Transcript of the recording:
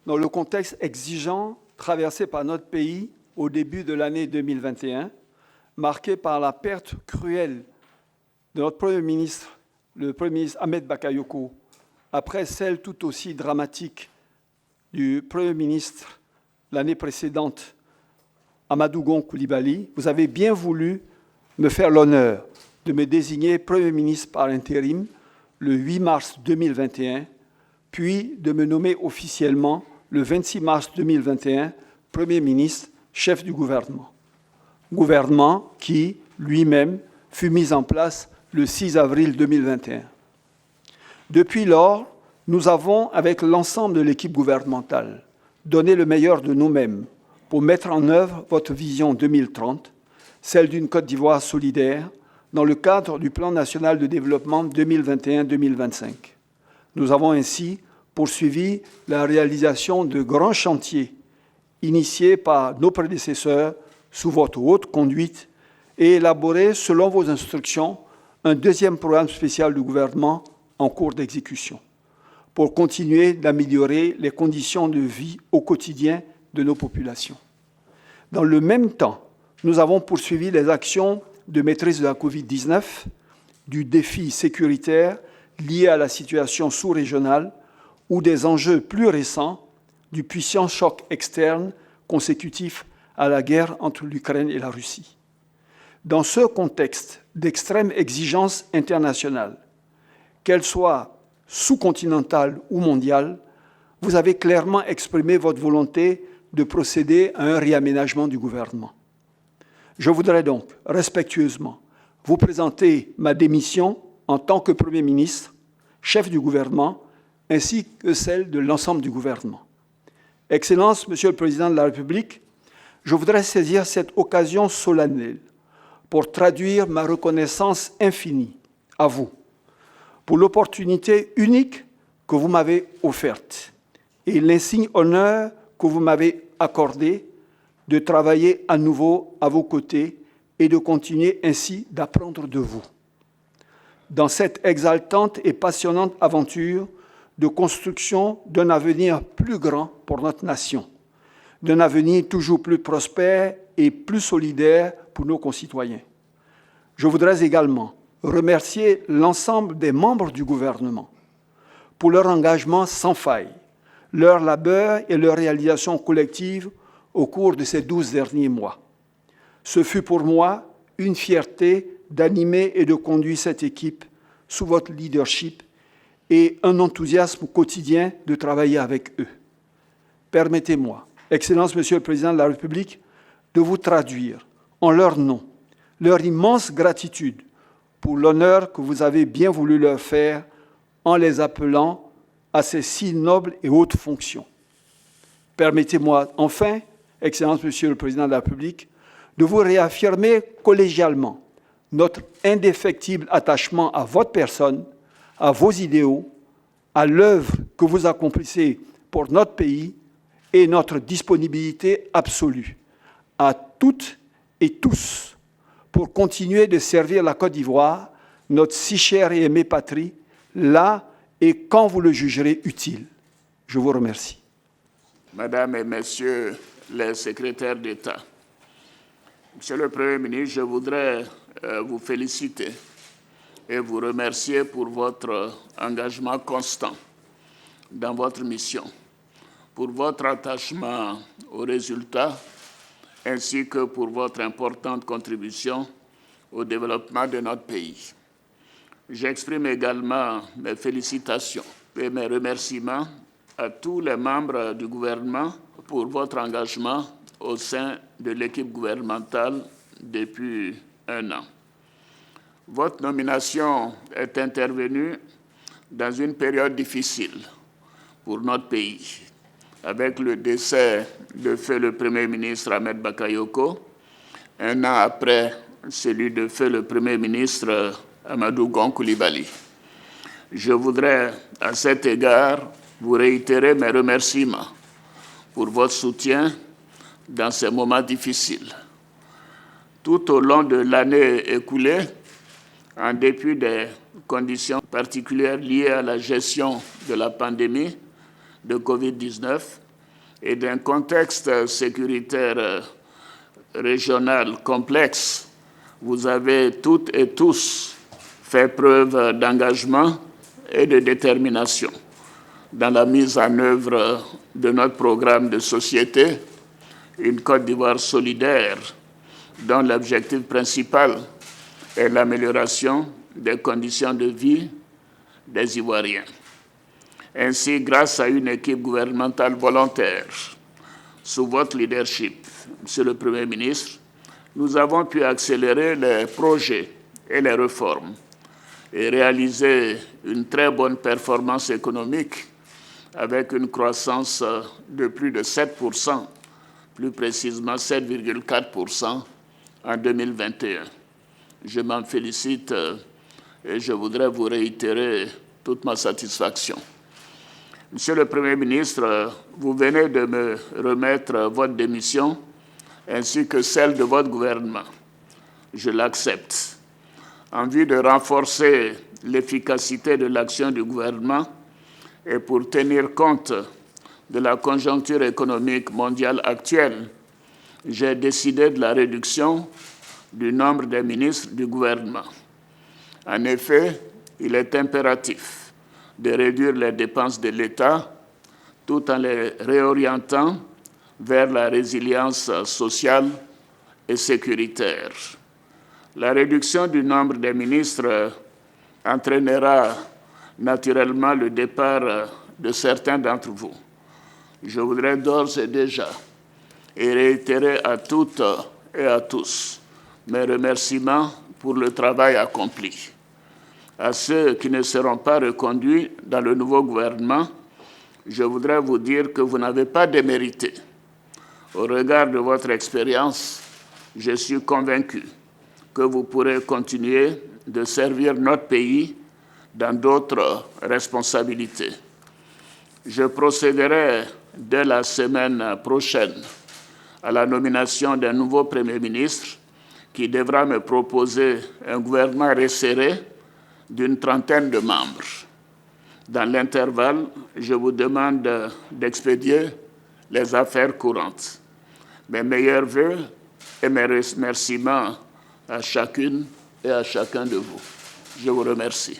dans le contexte exigeant traversé par notre pays au début de l'année 2021, marqué par la perte cruelle de notre Premier ministre, le Premier ministre Ahmed Bakayoko, après celle tout aussi dramatique du Premier ministre l'année précédente, Amadou Gon Coulibaly, vous avez bien voulu me faire l'honneur de me désigner Premier ministre par intérim le 8 mars 2021, puis de me nommer officiellement le 26 mars 2021 Premier ministre, chef du gouvernement. Gouvernement qui, lui-même, fut mis en place le 6 avril 2021. Depuis lors, nous avons, avec l'ensemble de l'équipe gouvernementale, donné le meilleur de nous-mêmes pour mettre en œuvre votre vision 2030, celle d'une Côte d'Ivoire solidaire, dans le cadre du Plan national de développement 2021-2025. Nous avons ainsi poursuivi la réalisation de grands chantiers initiés par nos prédécesseurs sous votre haute conduite et élaboré, selon vos instructions, un deuxième programme spécial du gouvernement en cours d'exécution pour continuer d'améliorer les conditions de vie au quotidien de nos populations. Dans le même temps, nous avons poursuivi les actions de maîtrise de la Covid-19, du défi sécuritaire lié à la situation sous-régionale ou des enjeux plus récents du puissant choc externe consécutif à la guerre entre l'Ukraine et la Russie. Dans ce contexte d'extrême exigence internationale, qu'elle soit sous-continentale ou mondiale, vous avez clairement exprimé votre volonté de procéder à un réaménagement du gouvernement. Je voudrais donc respectueusement vous présenter ma démission en tant que Premier ministre, chef du gouvernement, ainsi que celle de l'ensemble du gouvernement. Excellence, Monsieur le Président de la République, je voudrais saisir cette occasion solennelle pour traduire ma reconnaissance infinie à vous pour l'opportunité unique que vous m'avez offerte et l'insigne honneur que vous m'avez accordé de travailler à nouveau à vos côtés et de continuer ainsi d'apprendre de vous. Dans cette exaltante et passionnante aventure de construction d'un avenir plus grand pour notre nation, d'un avenir toujours plus prospère et plus solidaire pour nos concitoyens. Je voudrais également remercier l'ensemble des membres du gouvernement pour leur engagement sans faille, leur labeur et leur réalisation collective au cours de ces 12 derniers mois. Ce fut pour moi une fierté d'animer et de conduire cette équipe sous votre leadership et un enthousiasme quotidien de travailler avec eux. Permettez-moi, Excellence, Monsieur le Président de la République, de vous traduire en leur nom leur immense gratitude pour l'honneur que vous avez bien voulu leur faire en les appelant à ces si nobles et hautes fonctions. Permettez-moi enfin, Excellence, Monsieur le Président de la République, de vous réaffirmer collégialement notre indéfectible attachement à votre personne, à vos idéaux, à l'œuvre que vous accomplissez pour notre pays et notre disponibilité absolue à toutes et tous pour continuer de servir la Côte d'Ivoire, notre si chère et aimée patrie, là et quand vous le jugerez utile. Je vous remercie. Mesdames et Messieurs les secrétaires d'État, Monsieur le Premier ministre, je voudrais vous féliciter et vous remercier pour votre engagement constant dans votre mission, pour votre attachement aux résultats, ainsi que pour votre importante contribution au développement de notre pays. J'exprime également mes félicitations et mes remerciements à tous les membres du gouvernement pour votre engagement au sein de l'équipe gouvernementale depuis un an. Votre nomination est intervenue dans une période difficile pour notre pays, avec le décès de feu le Premier ministre Ahmed Bakayoko, un an après celui de feu le Premier ministre Amadou Gon Coulibaly. Je voudrais, à cet égard, vous réitérer mes remerciements pour votre soutien dans ces moments difficiles. Tout au long de l'année écoulée, en dépit des conditions particulières liées à la gestion de la pandémie de Covid-19, et d'un contexte sécuritaire régional complexe, vous avez toutes et tous fait preuve d'engagement et de détermination dans la mise en œuvre de notre programme de société, une Côte d'Ivoire solidaire, dont l'objectif principal est l'amélioration des conditions de vie des Ivoiriens. Ainsi, grâce à une équipe gouvernementale volontaire, sous votre leadership, Monsieur le Premier ministre, nous avons pu accélérer les projets et les réformes et réaliser une très bonne performance économique avec une croissance de plus de 7%, plus précisément 7,4% en 2021. Je m'en félicite et je voudrais vous réitérer toute ma satisfaction. Monsieur le Premier ministre, vous venez de me remettre votre démission ainsi que celle de votre gouvernement. Je l'accepte. En vue de renforcer l'efficacité de l'action du gouvernement et pour tenir compte de la conjoncture économique mondiale actuelle, j'ai décidé de la réduction du nombre des ministres du gouvernement. En effet, il est impératif de réduire les dépenses de l'État tout en les réorientant vers la résilience sociale et sécuritaire. La réduction du nombre des ministres entraînera naturellement le départ de certains d'entre vous. Je voudrais d'ores et déjà et réitérer à toutes et à tous mes remerciements pour le travail accompli. À ceux qui ne seront pas reconduits dans le nouveau gouvernement, je voudrais vous dire que vous n'avez pas démérité. Au regard de votre expérience, je suis convaincu que vous pourrez continuer de servir notre pays dans d'autres responsabilités. Je procéderai dès la semaine prochaine à la nomination d'un nouveau Premier ministre qui devra me proposer un gouvernement resserré d'une trentaine de membres. Dans l'intervalle, je vous demande d'expédier les affaires courantes. Mes meilleurs vœux et mes remerciements à chacune et à chacun de vous. Je vous remercie.